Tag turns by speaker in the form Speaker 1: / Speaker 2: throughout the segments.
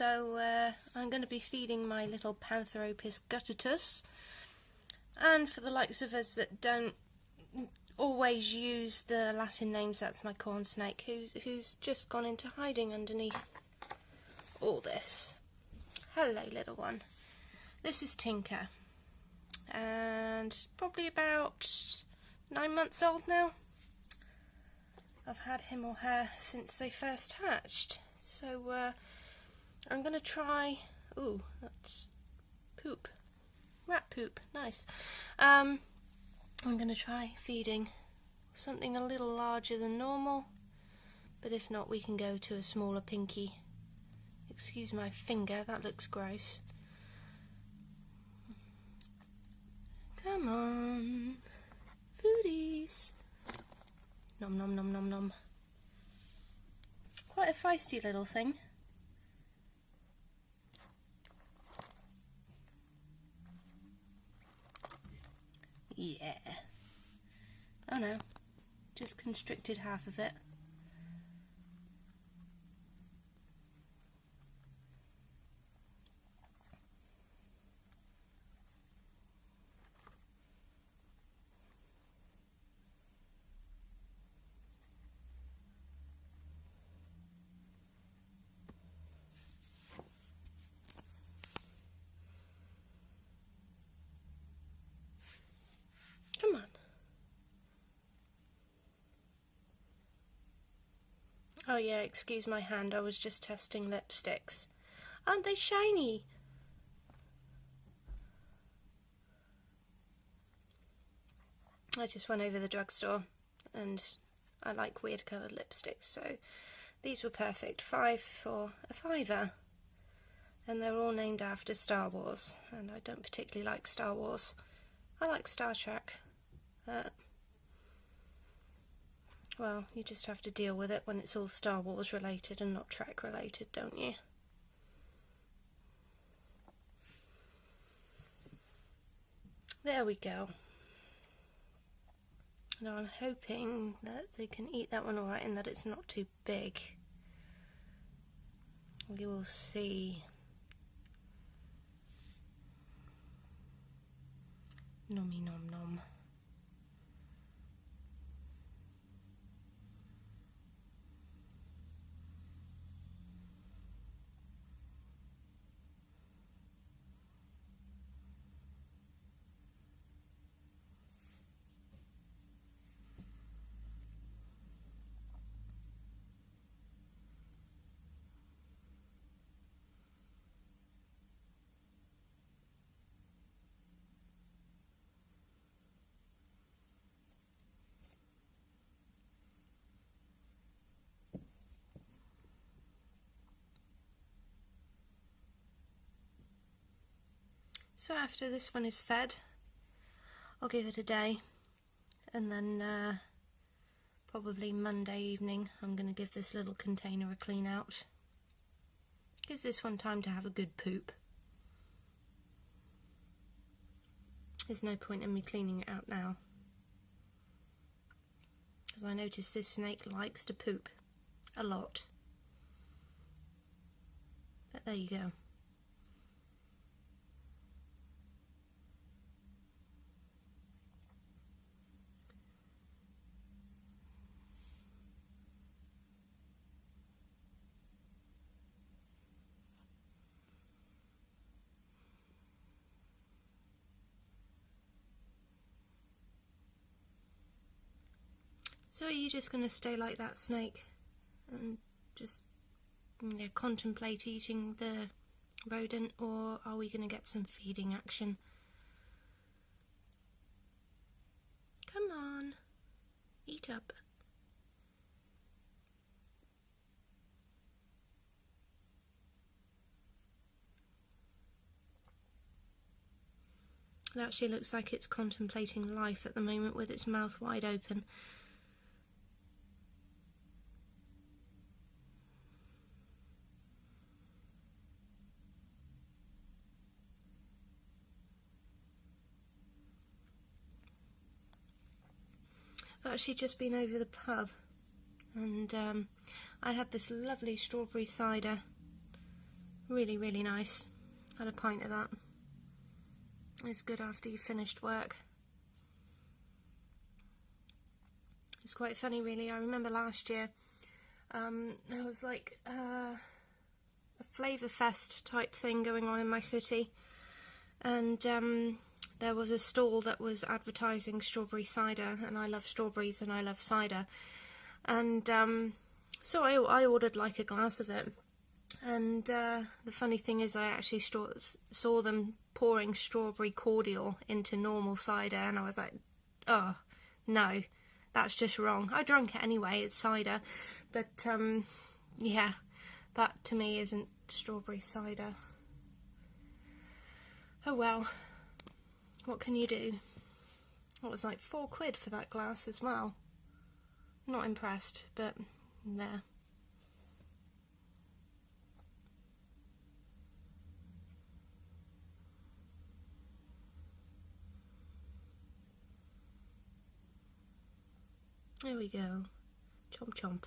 Speaker 1: so I'm going to be feeding my little Pantheropus guttatus. And for the likes of us that don't always use the Latin names, that's my Cornsnake, who's just gone into hiding underneath all this. Hello, little one. This is Tinker, and probably about 9 months old now. I've had him or her since they first hatched, so I'm going to try... Ooh, that's poop. Rat poop, nice. I'm going to try feeding something a little larger than normal, but if not we can go to a smaller pinky. Excuse my finger, that looks gross. Come on, foodies. Nom nom nom nom nom. Quite a feisty little thing. Yeah. Oh no, just constricted half of it. Come on. Oh yeah, excuse my hand, I was just testing lipsticks. Aren't they shiny? I just went over the drugstore and I like weird coloured lipsticks, so these were perfect. 5 for a £5. And they're all named after Star Wars, and I don't particularly like Star Wars. I like Star Trek. Well, you just have to deal with it when it's all Star Wars related and not Trek related, don't you? There we go. Now I'm hoping that they can eat that one alright and that it's not too big. We will see. Nommy nom nom. So after this one is fed, I'll give it a day, and then probably Monday evening I'm going to give this little container a clean out. Gives this one time to have a good poop. There's no point in me cleaning it out now, because I notice this snake likes to poop a lot. But there you go. So are you just going to stay like that, snake, and just contemplate eating the rodent, or are we going to get some feeding action? Come on, eat up. It actually looks like it's contemplating life at the moment with its mouth wide open. I've actually just been over the pub, and I had this lovely strawberry cider Really, really nice. Had a pint of that. It's good after you've finished work. It's quite funny, really. I remember last year there was like a Flavour Fest type thing going on in my city, and there was a stall that was advertising strawberry cider, and I love strawberries and I love cider, and so I ordered like a glass of it, and the funny thing is I actually saw them pouring strawberry cordial into normal cider, and I was like, oh no, that's just wrong. I drank it anyway, it's cider, but yeah, that to me isn't strawberry cider. Oh well, what can you do? It was like £4 for that glass as well. Not impressed, but there. There we go. Chomp chomp.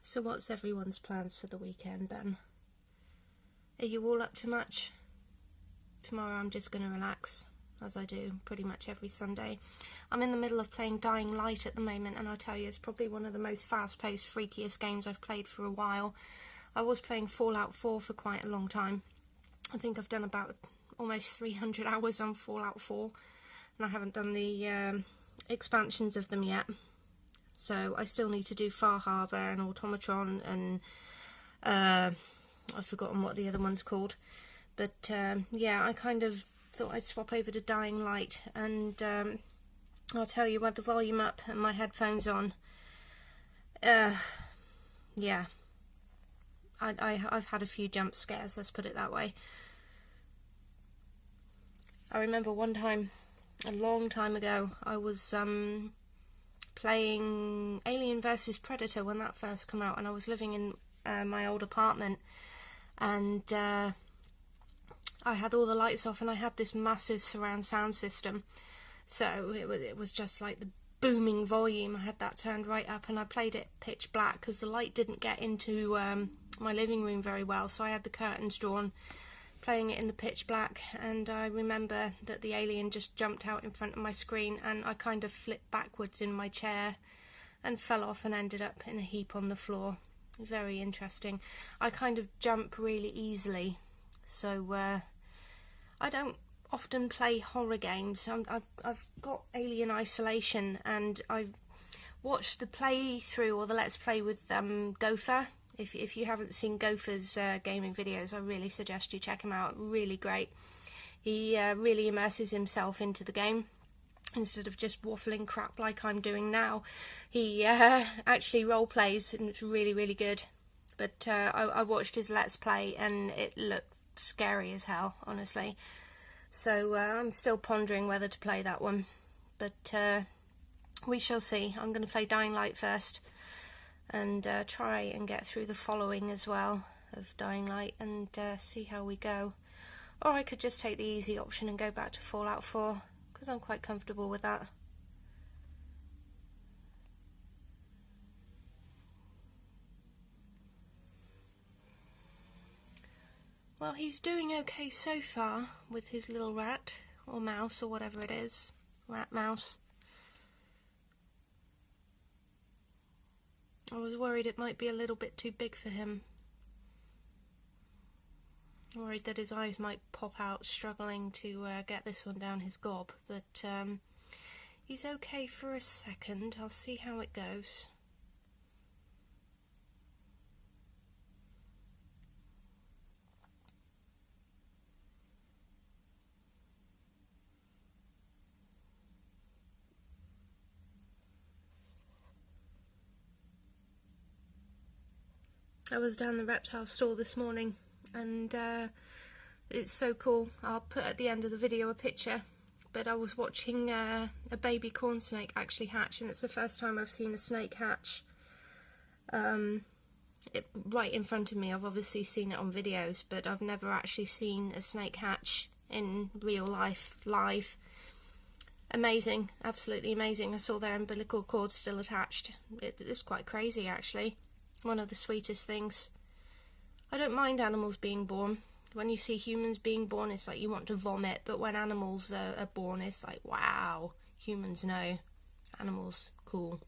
Speaker 1: So what's everyone's plans for the weekend then? Are you all up to much? Tomorrow I'm just going to relax, as I do pretty much every Sunday. I'm in the middle of playing Dying Light at the moment, and I'll tell you, it's probably one of the most fast-paced, freakiest games I've played for a while. I was playing Fallout 4 for quite a long time. I think I've done about almost 300 hours on Fallout 4, and I haven't done the expansions of them yet. So I still need to do Far Harbour and Automatron, and I've forgotten what the other one's called. But yeah, I kind of thought I'd swap over to Dying Light, and I'll tell you, with the volume up and my headphones on, yeah, I've had a few jump scares, let's put it that way. I remember one time, a long time ago, I was playing Alien vs Predator when that first came out, and I was living in my old apartment, and I had all the lights off, and I had this massive surround sound system, so it was just like the booming volume. I had that turned right up, and I played it pitch black because the light didn't get into my living room very well, so I had the curtains drawn, playing it in the pitch black, and I remember that the alien just jumped out in front of my screen, and I kind of flipped backwards in my chair and fell off and ended up in a heap on the floor. Very interesting. I kind of jump really easily, so I don't often play horror games. I've got Alien Isolation, and I've watched the playthrough or the Let's Play with Gopher. If you haven't seen Gopher's gaming videos, I really suggest you check him out. Really great. He really immerses himself into the game instead of just waffling crap like I'm doing now. He actually role plays, and it's really, really good. But I watched his Let's Play, and it looked scary as hell, honestly. So I'm still pondering whether to play that one. But we shall see. I'm going to play Dying Light first, and try and get through the following as well of Dying Light, and see how we go. Or I could just take the easy option and go back to Fallout 4, because I'm quite comfortable with that. Well, he's doing okay so far with his little rat, or mouse, or whatever it is. Rat mouse. I was worried it might be a little bit too big for him. Worried that his eyes might pop out, struggling to get this one down his gob, but he's okay for a second. I'll see how it goes. I was down the reptile store this morning, and it's so cool. I'll put at the end of the video a picture, but I was watching a baby corn snake actually hatch, and it's the first time I've seen a snake hatch right in front of me. I've obviously seen it on videos, but I've never actually seen a snake hatch in real life, live. Amazing, absolutely amazing. I saw their umbilical cord still attached. It's quite crazy, actually. One of the sweetest things. I don't mind animals being born. When you see humans being born, it's like you want to vomit, but when animals are born, it's like, wow, humans know. Animals, cool.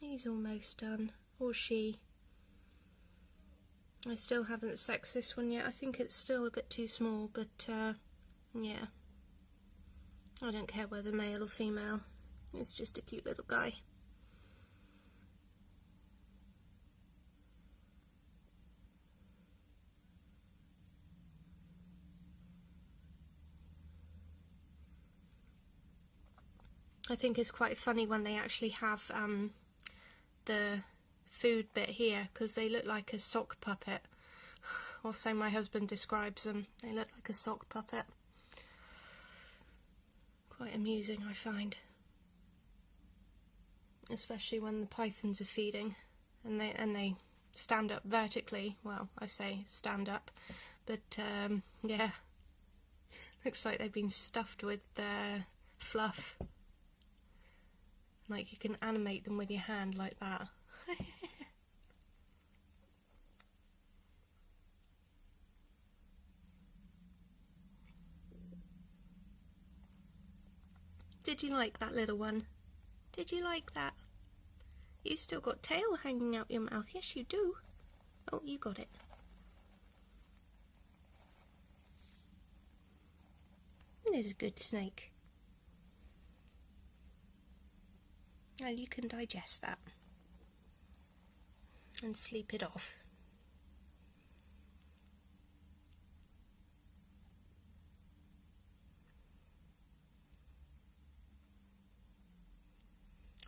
Speaker 1: He's almost done, or she. I still haven't sexed this one yet. I think it's still a bit too small, but yeah. I don't care whether male or female. It's just a cute little guy. I think it's quite funny when they actually have the food bit here, because they look like a sock puppet, or so my husband describes them. They look like a sock puppet. Quite amusing, I find, especially when the pythons are feeding and they stand up vertically. Well, I say stand up, but yeah, looks like they've been stuffed with fluff. Like you can animate them with your hand like that. Did you like that, little one? Did you like that? You still got tail hanging out your mouth. Yes, you do. Oh, you got it. There's a good snake. Now you can digest that and sleep it off.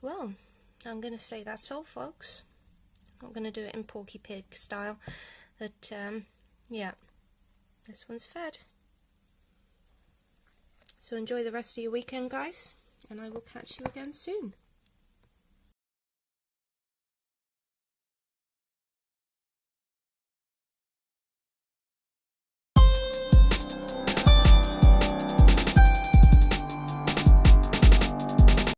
Speaker 1: Well, I'm going to say that's all, folks. I'm not going to do it in Porky Pig style, but yeah, this one's fed. So enjoy the rest of your weekend, guys, and I will catch you again soon.